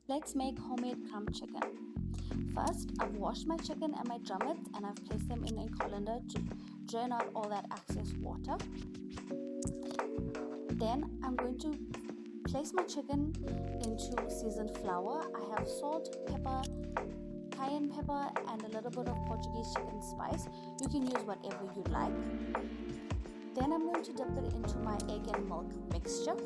Let's make homemade crumb chicken. First, I've washed my chicken and my drumettes and I've placed them in a colander to drain out all that excess water. Then I'm going to place my chicken into seasoned flour. I have salt, pepper, cayenne pepper and a little bit of Portuguese chicken spice. You can use whatever you like. Then I'm going to dip it into my egg and milk mixture.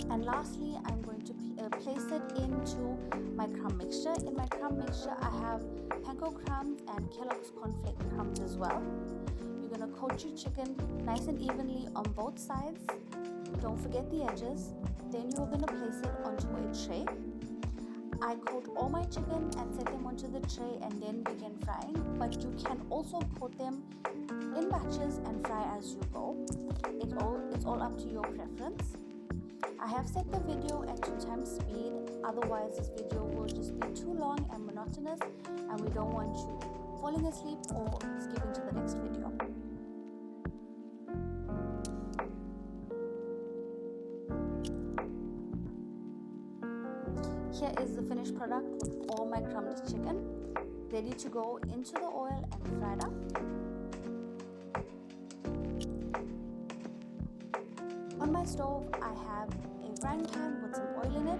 And lastly, I'm going to place it into my crumb mixture. In my crumb mixture, I have panko crumbs and Kellogg's cornflake crumbs as well. You're going to coat your chicken nice and evenly on both sides. Don't forget the edges. Then you're going to place it onto a tray. I coat all my chicken and set them onto the tray and then begin frying. But you can also coat them in batches and fry as you go. It's all up to your preference. I have set the video at 2x speed, otherwise this video will just be too long and monotonous and we don't want you falling asleep or skipping to the next video. Here is the finished product with all my crumbed chicken, ready to go into the oil and fried up. On my stove, I have a frying pan with some oil in it.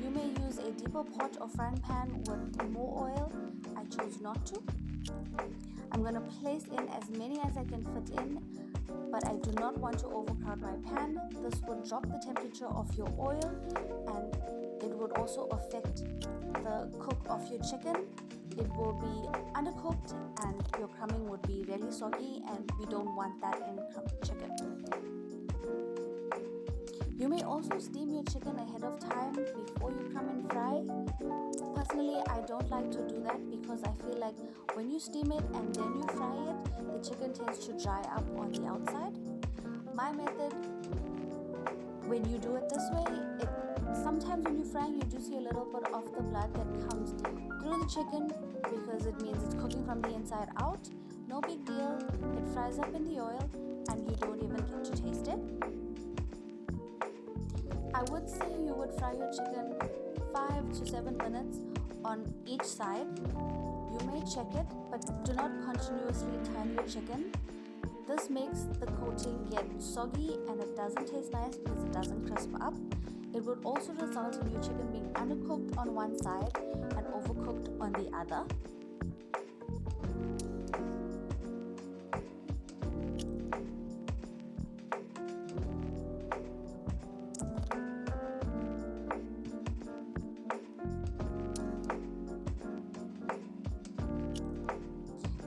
You may use a deeper pot or frying pan with more oil. I chose not to. I'm going to place in as many as I can fit in, but I do not want to overcrowd my pan. This would drop the temperature of your oil and it would also affect the cook of your chicken. It will be undercooked and your crumbing would be really soggy and we don't want that in chicken. You may also steam your chicken ahead of time before you crumb and fry. Personally, I don't like to do that because I feel like when you steam it and then you fry it, the chicken tends to dry up on the outside. My method, when you do it this way, sometimes when you fry, you do see a little bit of the blood that comes through the chicken because it means it's cooking from the inside out. No big deal, it fries up in the oil and you don't even get to taste it. I would say you would fry your chicken 5 to 7 minutes on each side. You may check it, but do not continuously turn your chicken. This makes the coating get soggy and it doesn't taste nice because it doesn't crisp up. It would also result in your chicken being undercooked on one side and overcooked on the other.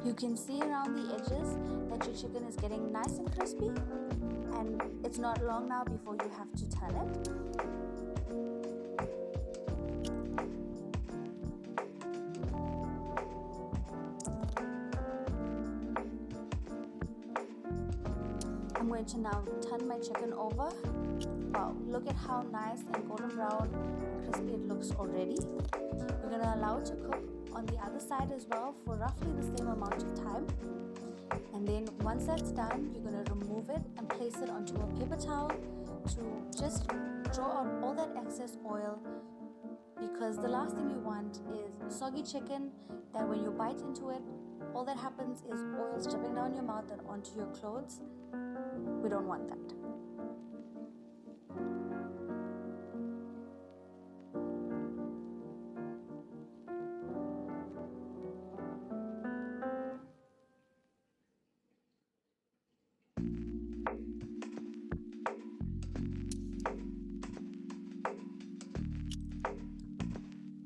You can see around the edges that your chicken is getting nice and crispy, and it's not long now before you have to turn it. I'm going to now turn my chicken over. Wow, look at how nice and golden brown and crispy it looks already. You're going to allow it to cook on the other side as well for roughly the same amount of time. And then once that's done, you're going to remove it and place it onto a paper towel to just draw out all that excess oil, because the last thing you want is soggy chicken that when you bite into it, all that happens is oil dripping down your mouth and onto your clothes. We don't want that.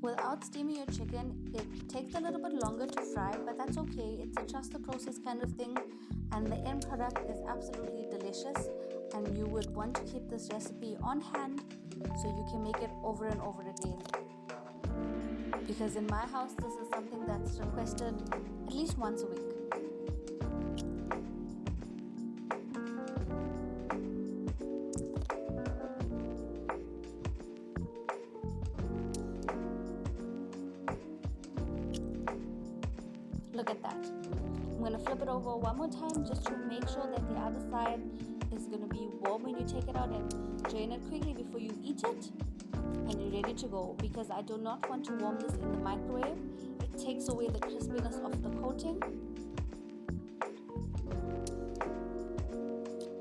Without steaming your chicken, it takes a little bit longer to fry, but that's okay. It's a trust the process kind of thing, and the end product is absolutely delicious, and you would want to keep this recipe on hand so you can make it over and over again. Because in my house, this is something that's requested at least once a week. Look at that. I'm going to flip it over one more time just to make sure that the other side is going to be warm when you take it out, and drain it quickly before you eat it. and you're ready to go. Because I do not want to warm this in the microwave, it takes away the crispiness of the coating.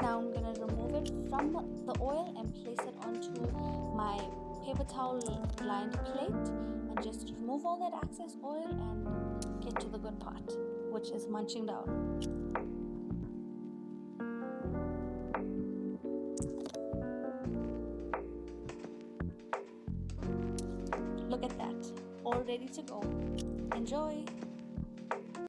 Now I'm going to remove it from the oil and place it onto my paper towel lined plate, and just remove all that excess oil and get to the good part, which is munching down. Look at that, all ready to go. Enjoy!